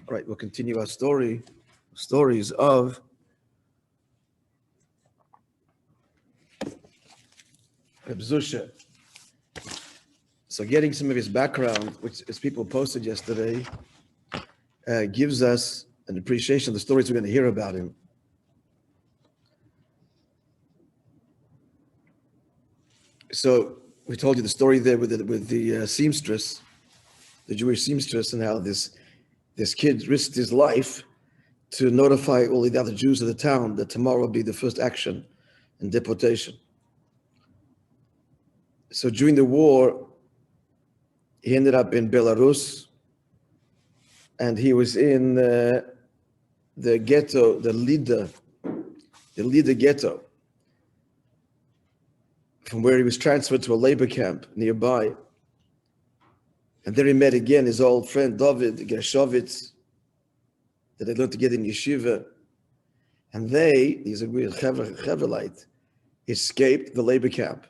All right, we'll continue our stories of Reb Zusha. So getting some of his background, which as people posted yesterday, gives us an appreciation of the stories we're going to hear about him. So we told you the story there with the seamstress, the Jewish seamstress, and how this kid risked his life to notify all the other Jews of the town that tomorrow will be the first action in deportation. So during the war, he ended up in Belarus, and he was in the ghetto, the Lida ghetto, from where he was transferred to a labor camp nearby. And there he met again his old friend David Gershovitz, that they learned to get in yeshiva. And he's a weird Chevelite, escaped the labor camp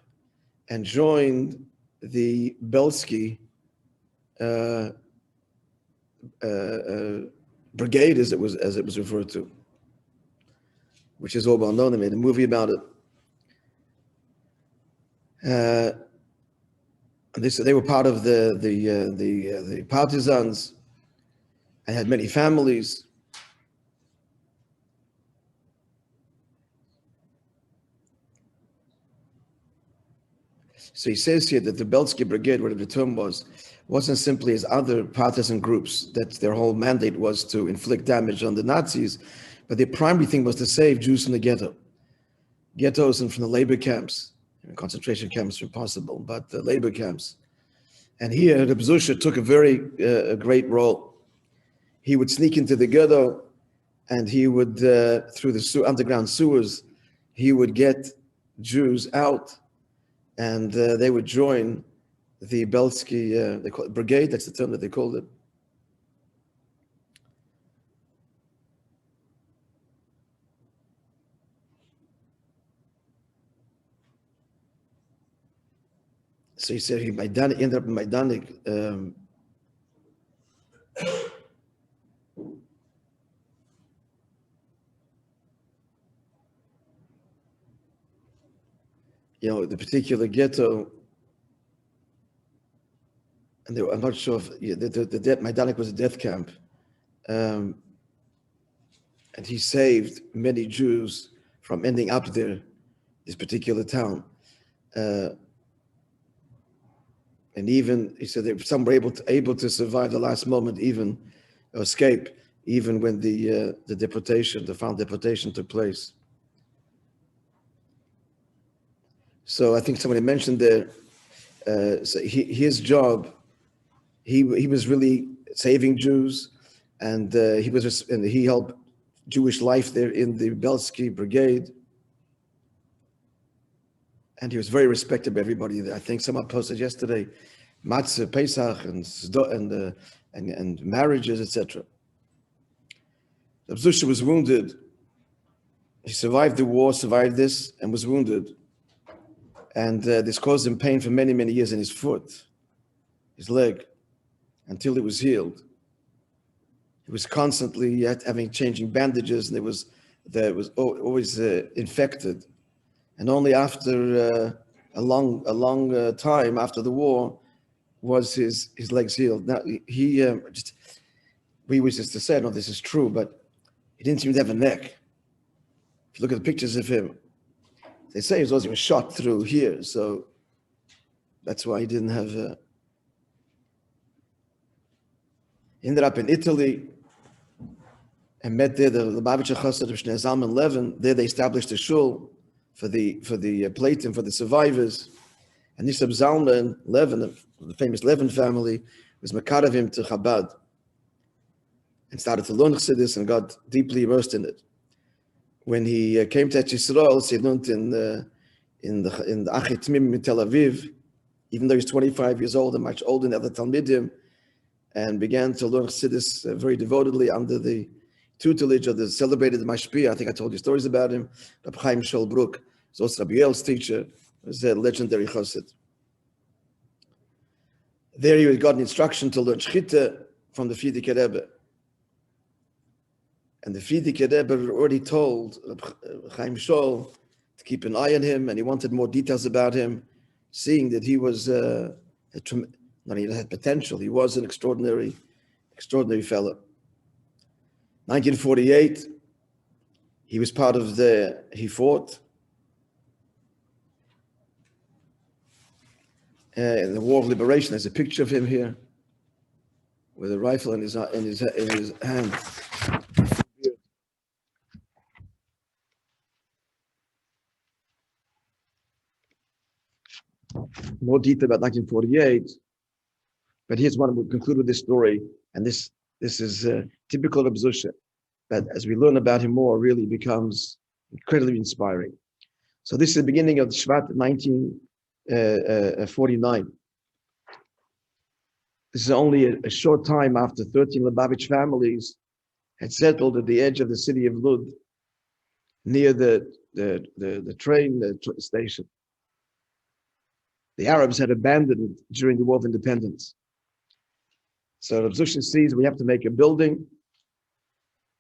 and joined the Belsky brigade, as it was referred to, which is all well known. They made a movie about it. They were part of the partisans and had many families. So he says here that the Belsky Brigade, whatever the term was, wasn't simply as other partisan groups, that their whole mandate was to inflict damage on the Nazis, but their primary thing was to save Jews from the ghettos and from the labor camps. Concentration camps were possible, but the labor camps. And here, Reb Zusha took a great role. He would sneak into the ghetto, and he would, through the underground sewers, he would get Jews out, and they would join the Belsky they call it brigade. That's the term that they called it. So he said he ended up in Majdanek. The particular ghetto, and I'm not sure if Majdanek was a death camp, and he saved many Jews from ending up there, this particular town. And even, he said, that some were able to survive the last moment, even escape, even when the final deportation took place. So I think somebody mentioned there, so his job, he was really saving Jews, and he helped Jewish life there in the Belsky Brigade. And he was very respected by everybody there. I think someone posted yesterday, Matzah, Pesach, and marriages, etc. Reb Zusha was wounded. He survived the war, survived this, and was wounded. And this caused him pain for many, many years in his foot, his leg, until it was healed. He was constantly changing bandages, and it was always infected. And only after a long time after the war was his legs healed. Now we used to say, I don't know if this is true, but he didn't seem to have a neck. If you look at the pictures of him, they say he was shot through here, so that's why he didn't have. He ended up in Italy and met there the Lubavitcher Chassid of Shnei Zalman Levin. There they established a shul for the Platim, for the survivors. And Nisab Zalman Levin, the famous Levin family, was Makarav him to Chabad and started to learn Chassidus and got deeply immersed in it. When he came to Eretz Yisrael, he learned in the Achei Tmim in Tel Aviv, even though he's 25 years old and much older than the other Talmidim, and began to learn Chassidus very devotedly under the tutelage of the celebrated Mashpia. I think I told you stories about him. Rabbi Chaim Sholbrook was also Rabbi Yel's teacher. He was a legendary chassid. There he got an instruction to learn Shchita from the Frierdiker Rebbe. And the Frierdiker Rebbe had already told Chaim Shol to keep an eye on him, and he wanted more details about him, seeing that he was not he had potential. He was an extraordinary fellow. 1948, he was part of he fought in the War of Liberation. There's a picture of him here with a rifle in his hand. More detail about 1948, but here's one. We'll conclude with this story, and this is typical of Zusha. But as we learn about him more, really becomes incredibly inspiring. So this is the beginning of the Shvat 1949. This is only a short time after 13 Lubavitch families had settled at the edge of the city of Lud, near the train station. The Arabs had abandoned it during the War of Independence. So Rav Zushin sees we have to make a building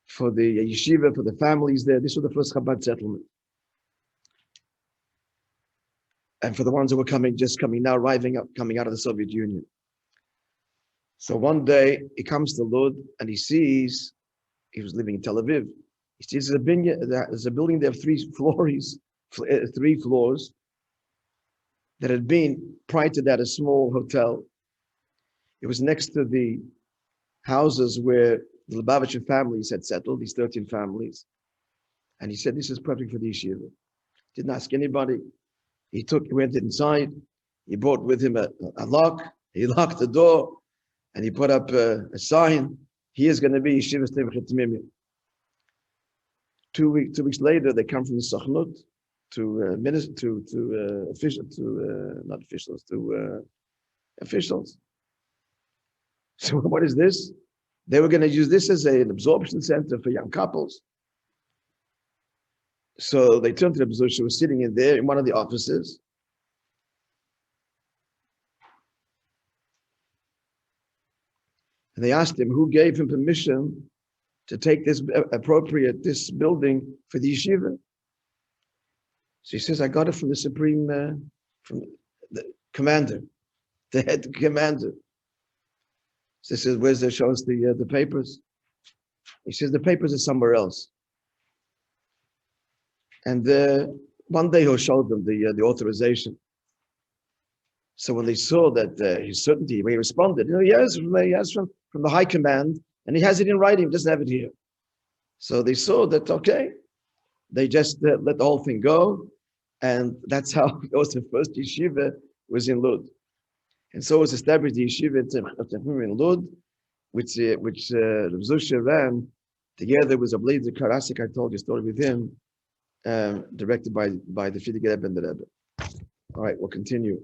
for the yeshiva, for the families there. This was the first Chabad settlement. And for the ones who were coming out of the Soviet Union. So one day he comes to Lud and he sees, he was living in Tel Aviv. He sees there's a building there of 3 floors, that had been, prior to that, a small hotel. It was next to the houses where the Lubavitcher families had settled, these 13 families. And he said, this is perfect for the yeshiva. Didn't ask anybody. He went inside, he brought with him a lock, he locked the door, and he put up a sign, here is going to be Yeshiva Stevach Tamimim. 2 weeks later, they come from the Sochnut officials. So what is this? They were going to use this as an absorption center for young couples. So they turned to the B'zush, who was sitting in there in one of the offices. And they asked him who gave him permission to take this building for the yeshiva. So he says, I got it from the from the commander, the head commander. So he says, where's the, show us the papers? He says, the papers are somewhere else. And one day he'll show them the authorization. So when they saw that his certainty, when he responded, yes, from the high command, and he has it in writing, he doesn't have it here. So they saw that, okay, they just let the whole thing go. And that's how it was. The first yeshiva was in Lud. And so it was established the yeshiva in Lud, which Rav Zusha ran together with a Blazer Karasik. I told you a story with him, directed by the Frierdiker Rebbe and the Rebbe. All right, we'll continue.